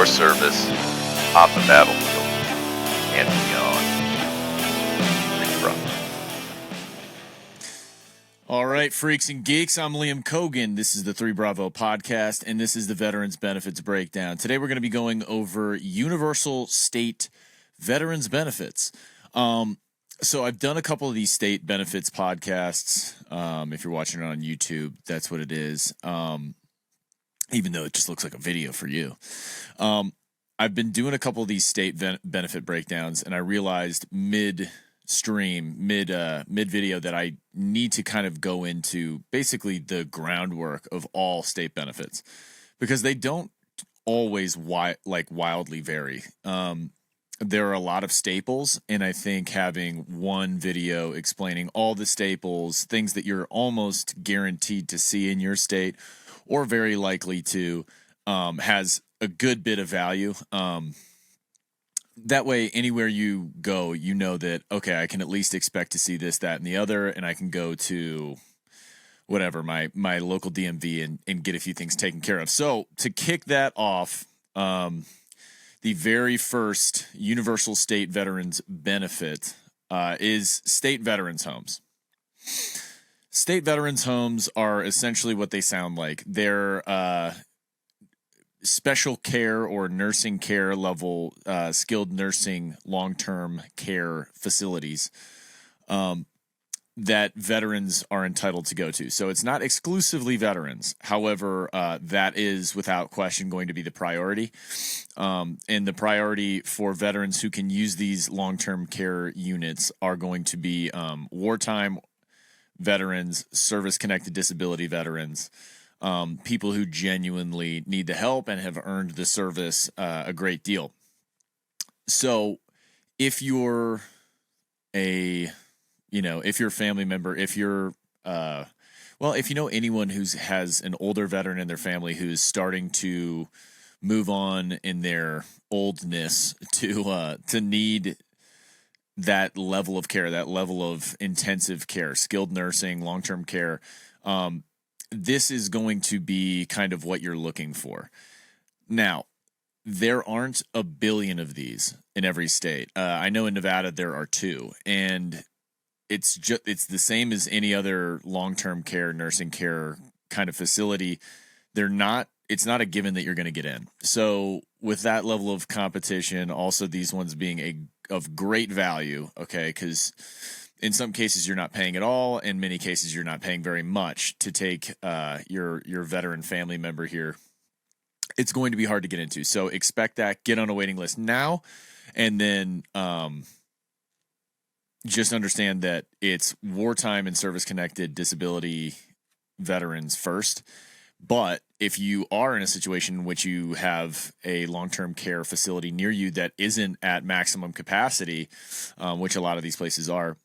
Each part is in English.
your service on the battlefield and beyond. Thanks, bro. All right, freaks and geeks, I'm Liam Cogan. This is the 3 Bravo podcast, and this is the Veterans Benefits Breakdown. Today we're going to be going over universal state veterans benefits. So I've done a couple of these state benefits podcasts. If you're watching it on YouTube, that's what it is. Even though it just looks like a video for you. I've been doing a couple of these state benefit breakdowns, and I realized mid-stream, mid-video that I need to kind of go into basically the groundwork of all state benefits, because they don't always wildly vary. There are a lot of staples, and I think having one video explaining all the staples, things that you're almost guaranteed to see in your state or very likely to, has a good bit of value. That way, anywhere you go, you know that, okay, I can at least expect to see this, that, and the other, and I can go to whatever, my local DMV and get a few things taken care of. So to kick that off, the very first universal state veterans benefit is state veterans homes. State veterans homes are essentially what they sound like. They're special care or nursing care level, skilled nursing long-term care facilities that veterans are entitled to go to. So it's not exclusively veterans. However, that is without question going to be the priority. And the priority for veterans who can use these long-term care units are going to be wartime veterans, service-connected disability veterans, people who genuinely need the help and have earned the service a great deal. So if you're if you're a family member, if you're, if you know anyone who has an older veteran in their family who's starting to move on in their oldness to need that level of care, that level of intensive care, skilled nursing, long-term care, this is going to be kind of what you're looking for. Now, there aren't a billion of these in every state. I know in Nevada there are 2, and it's the same as any other long-term care, nursing care kind of facility. It's not a given that you're going to get in. So with that level of competition, also these ones being of great value, okay, because in some cases you're not paying at all. In many cases you're not paying very much to take your veteran family member here. It's going to be hard to get into. So expect that. Get on a waiting list now, and then just understand that it's wartime and service-connected disability veterans first. But if you are in a situation in which you have a long-term care facility near you that isn't at maximum capacity, which a lot of these places are,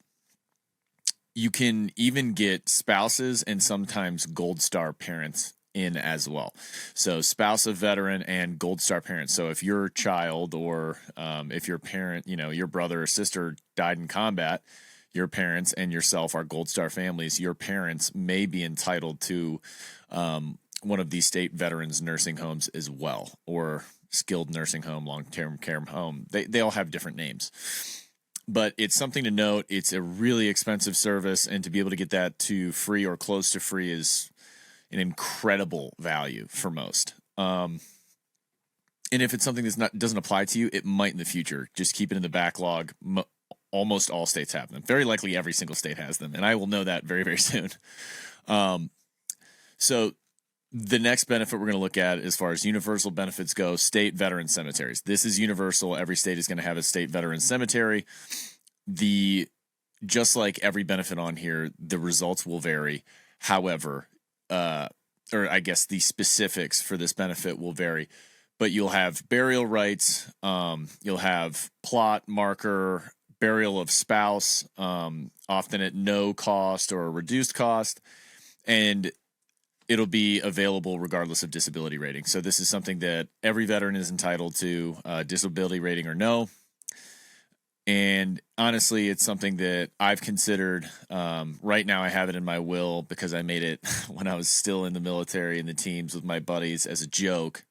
you can even get spouses and sometimes Gold Star parents in as well. So spouse of veteran and Gold Star parents. So if your child or if your parent, your brother or sister died in combat, your parents and yourself are Gold Star families, your parents may be entitled to one of these state veterans nursing homes as well, or skilled nursing home, long-term care home. They all have different names. But it's something to note. It's a really expensive service, and to be able to get that to free or close to free is an incredible value for most. And if it's something doesn't apply to you, it might in the future. Just keep it in the backlog. Almost all states have them. Very likely every single state has them, and I will know that very, very soon. So the next benefit we're going to look at as far as universal benefits go, state veteran cemeteries. This is universal. Every state is going to have a state veteran cemetery. Just like every benefit on here, the results will vary. However, or I guess the specifics for this benefit will vary, but you'll have burial rights. You'll have plot, marker, burial of spouse, often at no cost or a reduced cost, and it'll be available regardless of disability rating. So this is something that every veteran is entitled to, disability rating or no. And honestly, it's something that I've considered. Right now, I have it in my will because I made it when I was still in the military in the teams with my buddies as a joke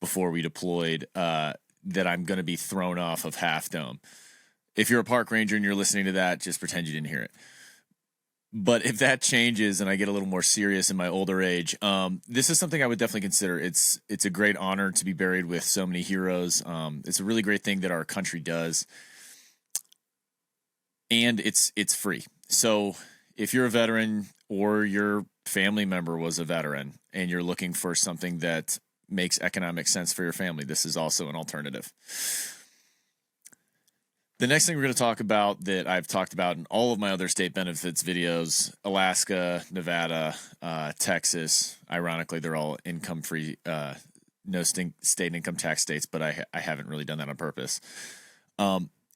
before we deployed that I'm going to be thrown off of Half Dome. If you're a park ranger and you're listening to that, just pretend you didn't hear it. But if that changes and I get a little more serious in my older age, this is something I would definitely consider. It's a great honor to be buried with so many heroes. It's a really great thing that our country does, and it's free. So if you're a veteran or your family member was a veteran and you're looking for something that makes economic sense for your family, this is also an alternative. The next thing we're going to talk about that I've talked about in all of my other state benefits videos, Alaska, Nevada, Texas, ironically, they're all income-free, no state income tax states, but I haven't really done that on purpose,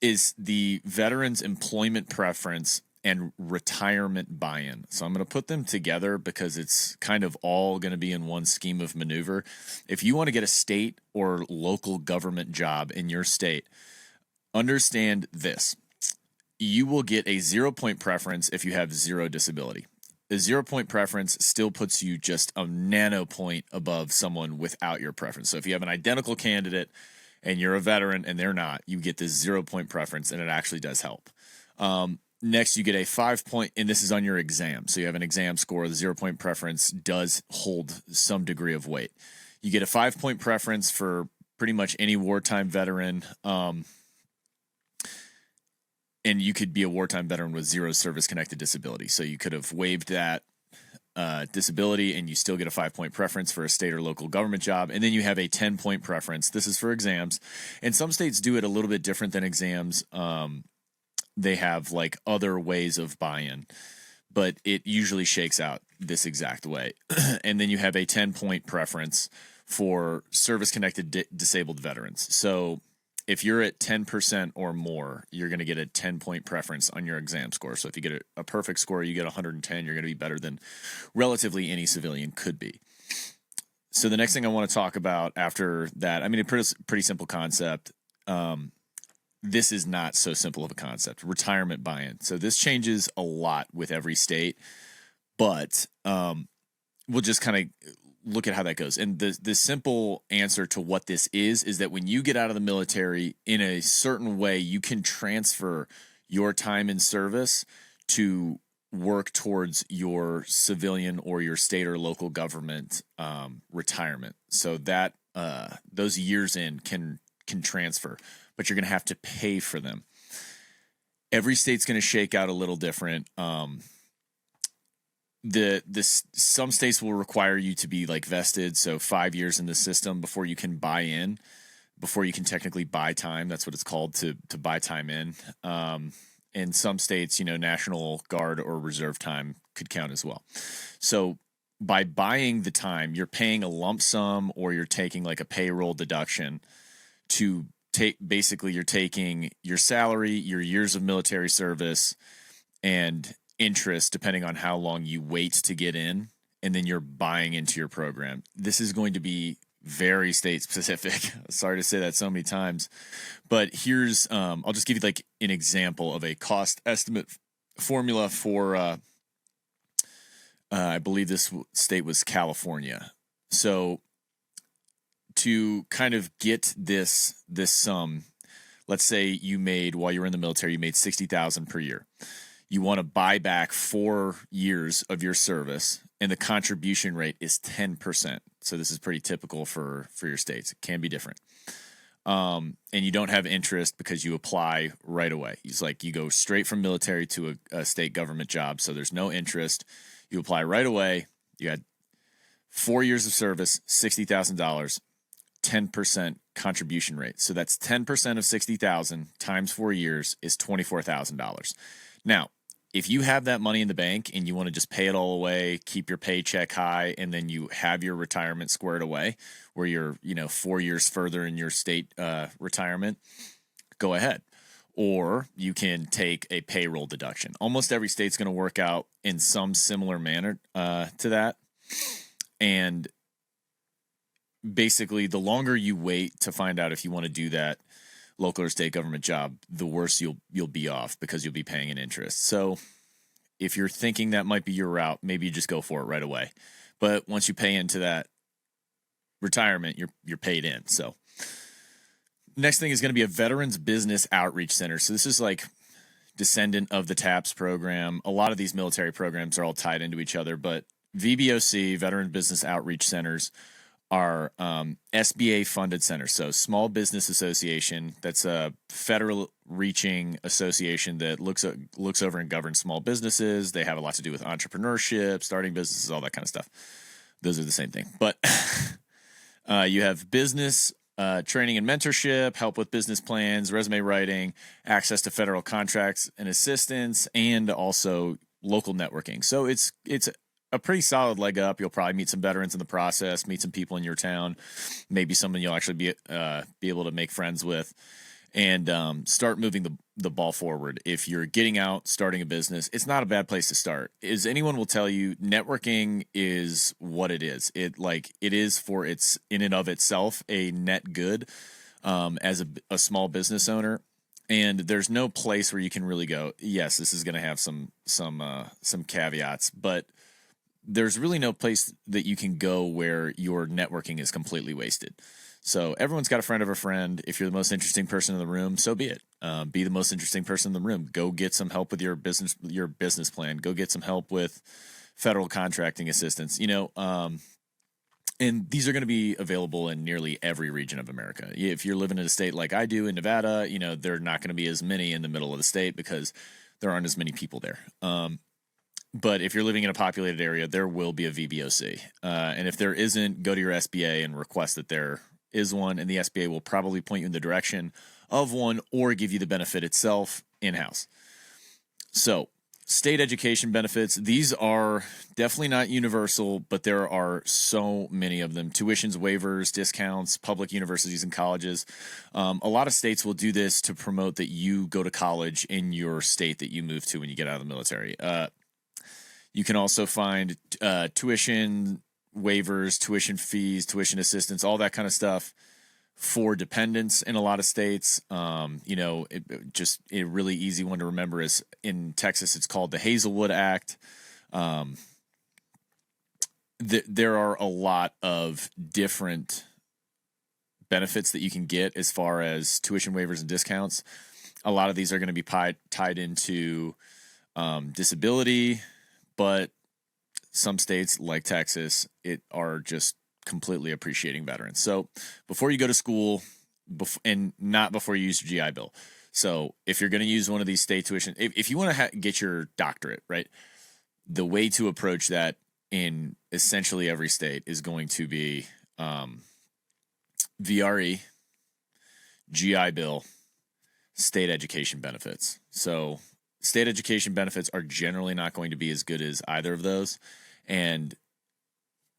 is the veterans employment preference and retirement buy-in. So I'm going to put them together because it's kind of all going to be in one scheme of maneuver. If you want to get a state or local government job in your state, understand this. You will get a 0-point preference if you have 0 disability. The 0-point preference still puts you just a nano point above someone without your preference. So if you have an identical candidate and you're a veteran and they're not, you get this 0-point preference, and it actually does help. Next, you get a 5-point, and this is on your exam. So you have an exam score. The 0-point preference does hold some degree of weight. You get a 5-point preference for pretty much any wartime veteran. And you could be a wartime veteran with 0 service-connected disability. So you could have waived that disability, and you still get a 5-point preference for a state or local government job. And then you have a 10-point preference. This is for exams. And some states do it a little bit different than exams. They have like other ways of buy-in, but it usually shakes out this exact way. And then you have a 10-point preference for service-connected disabled veterans. So if you're at 10% or more, you're going to get a 10-point preference on your exam score. So if you get a perfect score, you get 110, you're going to be better than relatively any civilian could be. So the next thing I want to talk about after that, I mean, a pretty simple concept. This is not so simple of a concept. Retirement buy-in. So this changes a lot with every state, but we'll just kind of look at how that goes. And the simple answer to what this is that when you get out of the military, in a certain way, you can transfer your time in service to work towards your civilian or your state or local government retirement. So that those years in can some but you're going to have to pay for them. Every state's going to shake out a little different. Some states will require you to be like vested, so 5 years in the system before you can buy in, before you can technically buy time. That's what it's called, to buy time in. In some states, National Guard or reserve time could count as well. So by buying the time, you're paying a lump sum or you're taking like a payroll deduction to basically you're taking your salary, your years of military service, and interest depending on how long you wait to get in, and then you're buying into your program. This is going to be very state specific. Sorry to say that so many times, but here's I'll just give you like an example of a cost estimate formula for I believe this state was California. So to kind of get this sum, let's say you made, while you were in the military, you made $60,000 per year. You want to buy back 4 years of your service, and the contribution rate is 10%. So this is pretty typical for your states. It can be different. And you don't have interest because you apply right away. It's like you go straight from military to a state government job, so there's no interest. You apply right away. You had 4 years of service, $60,000. 10% contribution rate. So that's 10% of 60,000 times 4 years is $24,000. Now, if you have that money in the bank and you want to just pay it all away, keep your paycheck high, and then you have your retirement squared away where you're, 4 years further in your state retirement, go ahead. Or you can take a payroll deduction. Almost every state's going to work out in some similar manner to that. And basically, the longer you wait to find out if you want to do that local or state government job, the worse you'll be off because you'll be paying an interest. So if you're thinking that might be your route, maybe you just go for it right away. But once you pay into that retirement, you're paid in. So next thing is going to be a Veterans Business Outreach Center. So this is like descendant of the TAPS program. A lot of these military programs are all tied into each other, but VBOC, Veteran Business Outreach Centers, are SBA funded centers. So Small Business Association, that's a federal reaching association that looks over and governs small businesses. They have a lot to do with entrepreneurship, starting businesses, all that kind of stuff. Those are the same thing. But you have business training and mentorship, help with business plans, resume writing, access to federal contracts and assistance, and also local networking. So it's a pretty solid leg up. You'll probably meet some veterans in the process, meet some people in your town, maybe someone you'll actually be able to make friends with, and start moving the ball forward. If you're getting out, starting a business, it's not a bad place to start. As anyone will tell you, networking is what it is. It is for its in and of itself a net good as a small business owner. And there's no place where you can really go, yes, this is going to have some caveats, but there's really no place that you can go where your networking is completely wasted. So everyone's got a friend of a friend. If you're the most interesting person in the room, so be it. Be the most interesting person in the room. Go get some help with your business plan. Go get some help with federal contracting assistance. And these are going to be available in nearly every region of America. If you're living in a state like I do in Nevada, there are not going to be as many in the middle of the state because there aren't as many people there. But if you're living in a populated area, there will be a VBOC. And if there isn't, go to your SBA and request that there is one, and the SBA will probably point you in the direction of one or give you the benefit itself in-house. So state education benefits, these are definitely not universal, but there are so many of them. Tuitions, waivers, discounts, public universities and colleges. A lot of states will do this to promote that you go to college in your state that you move to when you get out of the military. You can also find tuition waivers, tuition fees, tuition assistance, all that kind of stuff for dependents in a lot of states. Just a really easy one to remember is in Texas, it's called the Hazelwood Act. There are a lot of different benefits that you can get as far as tuition waivers and discounts. A lot of these are going to be tied into disability, but some states like Texas, are just completely appreciating veterans. So before you go to school, and not before you use your GI Bill. So if you're going to use one of these state tuition, if you want to get your doctorate, right, the way to approach that in essentially every state is going to be VRE, GI Bill, state education benefits. So state education benefits are generally not going to be as good as either of those. And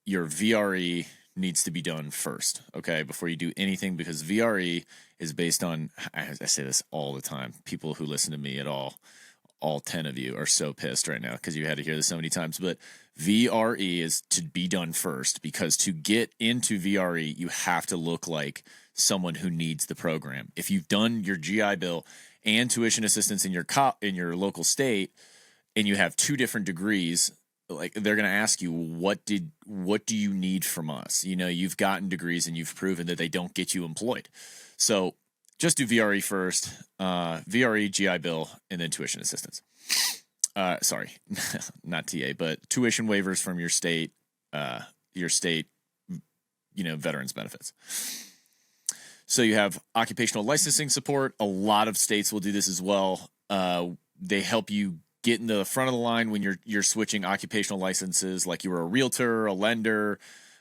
your VRE needs to be done first, okay, before you do anything, because VRE is based on, I say this all the time, people who listen to me at all 10 of you are so pissed right now because you had to hear this so many times, but VRE is to be done first, because to get into VRE, you have to look like someone who needs the program. If you've done your GI Bill and tuition assistance in your local state, and you have two different degrees, like, they're going to ask you, what do you need from us? You've gotten degrees and you've proven that they don't get you employed. So just do VRE first, VRE, GI Bill, and then tuition assistance. Sorry, not TA, but tuition waivers from your state, veterans benefits. So you have occupational licensing support. A lot of states will do this as well. They help you get into the front of the line when you're switching occupational licenses, like you were a realtor, a lender.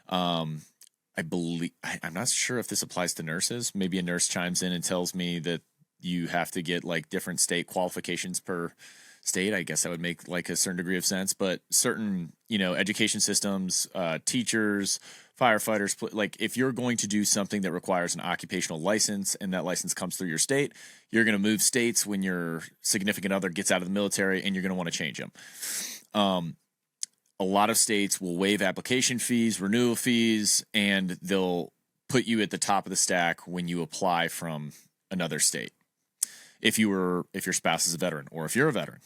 I believe, I'm not sure if this applies to nurses. Maybe a nurse chimes in and tells me that you have to get like different state qualifications per state. I guess that would make like a certain degree of sense, but certain, education systems, teachers, firefighters, like if you're going to do something that requires an occupational license and that license comes through your state, you're going to move states when your significant other gets out of the military, and you're going to want to change them. A lot of states will waive application fees, renewal fees, and they'll put you at the top of the stack when you apply from another state. If your spouse is a veteran, or if you're a veteran.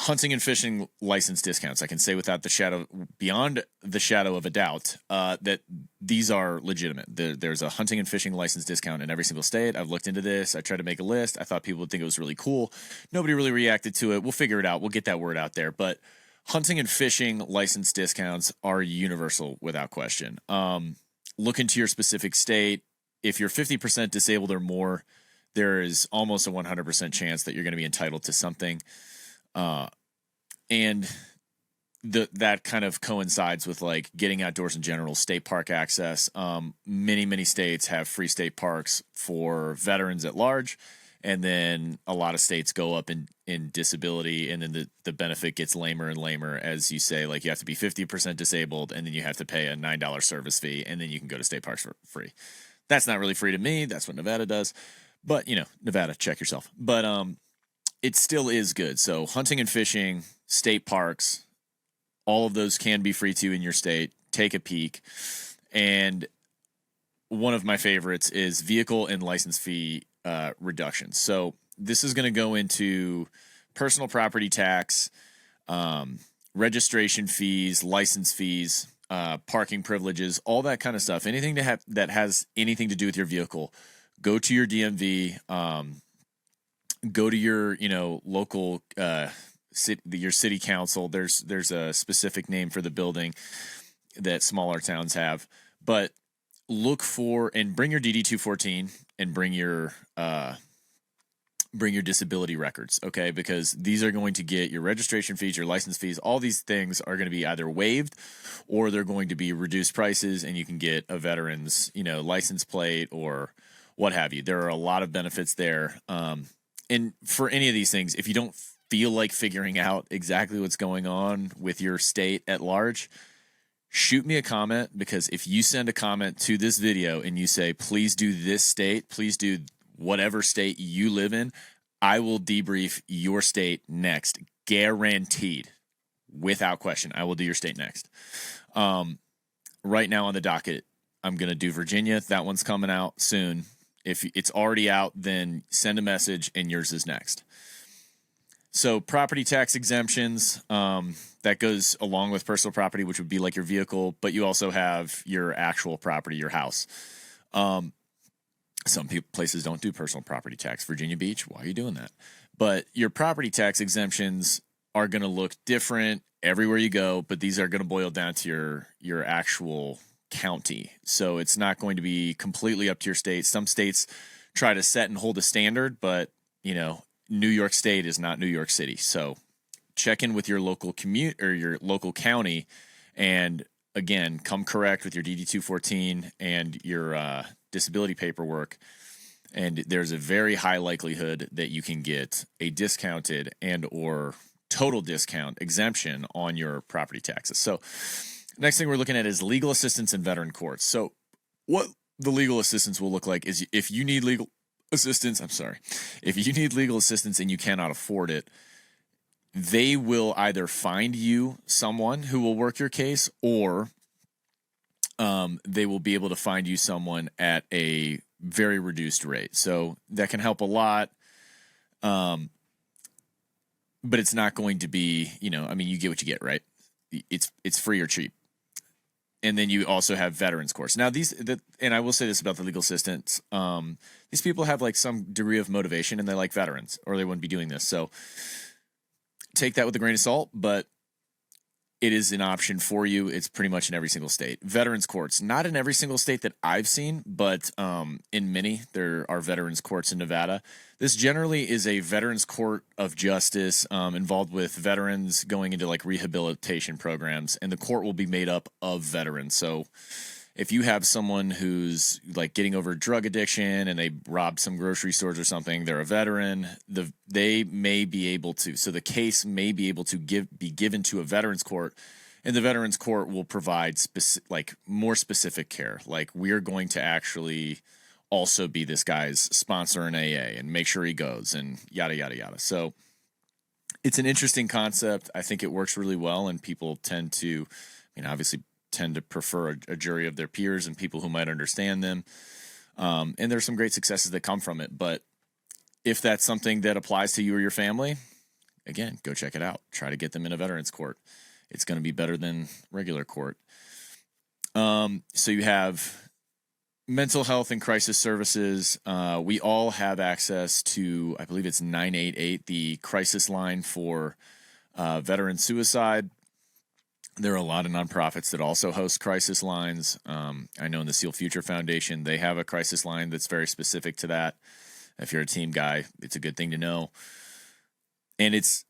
hunting and fishing license discounts. I can say beyond the shadow of a doubt, that these are legitimate. There's a hunting and fishing license discount in every single state. I've looked into this. I tried to make a list. I thought people would think it was really cool. Nobody really reacted to it. We'll figure it out. We'll get that word out there. But hunting and fishing license discounts are universal without question. Look into your specific state. If you're 50% disabled or more, there is almost a 100% chance that you're going to be entitled to something. And that kind of coincides with like getting outdoors in general, state park access. Many states have free state parks for veterans at large. And then a lot of states go up in disability, and then the benefit gets lamer and lamer as you say, like you have to be 50% disabled, and then you have to pay a $9 service fee, and then you can go to state parks for free. That's not really free to me. That's what Nevada does. But, Nevada, check yourself. But it still is good. So hunting and fishing, state parks, all of those can be free to in your state. Take a peek. And one of my favorites is vehicle and license fee reductions. So this is going to go into personal property tax, registration fees, license fees, parking privileges, all that kind of stuff. Anything that has anything to do with your vehicle, go to your DMV, go to your local your city council. There's a specific name for the building that smaller towns have, but look for and bring your DD-214 and bring your disability records, okay? Because these are going to get your registration fees, your license fees. All these things are going to be either waived or they're going to be reduced prices, and you can get a veteran's license plate or what have you. There are a lot of benefits there. And for any of these things, if you don't feel like figuring out exactly what's going on with your state at large, shoot me a comment, because if you send a comment to this video and you say, please do this state, please do whatever state you live in, I will debrief your state next. Guaranteed. Without question. I will do your state next. Right now on the docket, I'm going to do Virginia. That one's coming out soon. If it's already out, then send a message and yours is next. So property tax exemptions, that goes along with personal property, which would be like your vehicle, but you also have your actual property, your house. Some places don't do personal property tax. Virginia Beach, why are you doing that? But your property tax exemptions are going to look different everywhere you go, but these are going to boil down to your actual county. So it's not going to be completely up to your state. Some states try to set and hold a standard, but New York State is not New York City. So check in with your local commute or your local county, and again, come correct with your DD-214 and your disability paperwork. And there's a very high likelihood that you can get a discounted and or total discount exemption on your property taxes. So next thing we're looking at is legal assistance in veteran courts. So what the legal assistance will look like is if you need legal assistance and you cannot afford it, they will either find you someone who will work your case, or they will be able to find you someone at a very reduced rate. So that can help a lot. But it's not going to be, you get what you get, right? It's free or cheap. And then you also have veterans courts. Now and I will say this about the legal assistants. These people have like some degree of motivation and they like veterans, or they wouldn't be doing this. So take that with a grain of salt, but it is an option for you. It's pretty much in every single state. Veterans courts, not in every single state that I've seen, but in many, there are veterans courts in Nevada. This generally is a veterans court of justice involved with veterans going into like rehabilitation programs, and the court will be made up of veterans. So if you have someone who's like getting over drug addiction and they robbed some grocery stores or something, they're a veteran, they may be able to, so the case may be able to be given to a veterans court, and the veterans court will provide more specific care. Like, we're going to actually also be this guy's sponsor in AA and make sure he goes and yada, yada, yada. So it's an interesting concept. I think it works really well, and people tend to, obviously tend to prefer a jury of their peers and people who might understand them. And there's some great successes that come from it. But if that's something that applies to you or your family, again, go check it out. Try to get them in a veterans court. It's going to be better than regular court. So you have mental health and crisis services. We all have access to, I believe it's 988, the crisis line for veteran suicide. There are a lot of nonprofits that also host crisis lines. I know in the Seal Future Foundation, they have a crisis line that's very specific to that. If you're a team guy, it's a good thing to know. And it's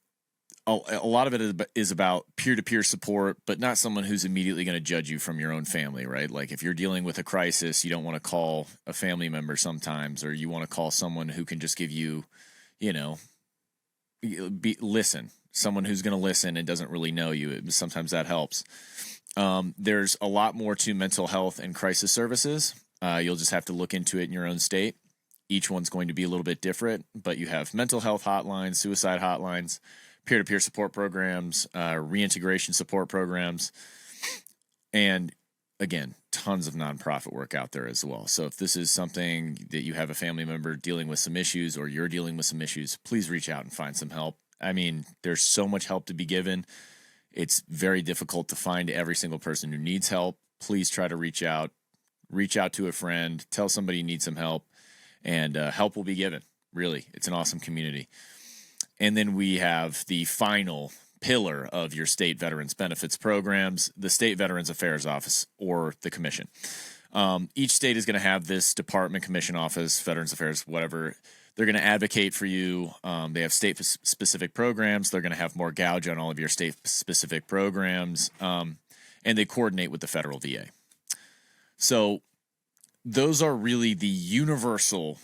a lot of it is about peer-to-peer support, but not someone who's immediately going to judge you from your own family, right? Like if you're dealing with a crisis, you don't want to call a family member sometimes, or you want to call someone who can just give you, listen. Someone who's going to listen and doesn't really know you. Sometimes that helps. There's a lot more to mental health and crisis services. You'll just have to look into it in your own state. Each one's going to be a little bit different, but you have mental health hotlines, suicide hotlines, peer-to-peer support programs, reintegration support programs, and again, tons of nonprofit work out there as well. So if this is something that you have a family member dealing with some issues or you're dealing with some issues, please reach out and find some help. I mean, there's so much help to be given. It's very difficult to find every single person who needs help. Please try to reach out to a friend, tell somebody you need some help, and help will be given. Really, it's an awesome community. And then we have the final pillar of your state veterans benefits programs, the State Veterans Affairs Office or the Commission. Each state is going to have this department, commission office, Veterans Affairs, whatever. They're going to advocate for you. They have state-specific programs. They're going to have more gouge on all of your state-specific programs, and they coordinate with the federal VA. So those are really the universal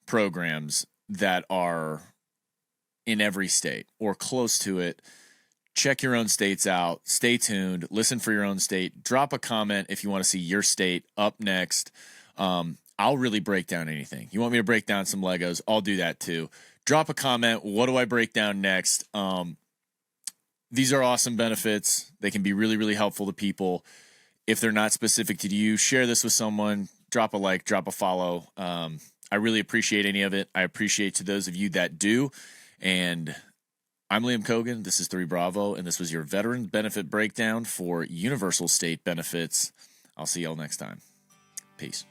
programs that are in every state or close to it. Check your own states out. Stay tuned. Listen for your own state. Drop a comment if you want to see your state up next. I'll really break down anything. You want me to break down some Legos? I'll do that too. Drop a comment. What do I break down next? These are awesome benefits. They can be really, really helpful to people. If they're not specific to you, share this with someone. Drop a like, drop a follow. I really appreciate any of it. I appreciate to those of you that do. And I'm Liam Cogan. This is 3 Bravo, and this was your veteran benefit breakdown for universal state benefits. I'll see y'all next time. Peace.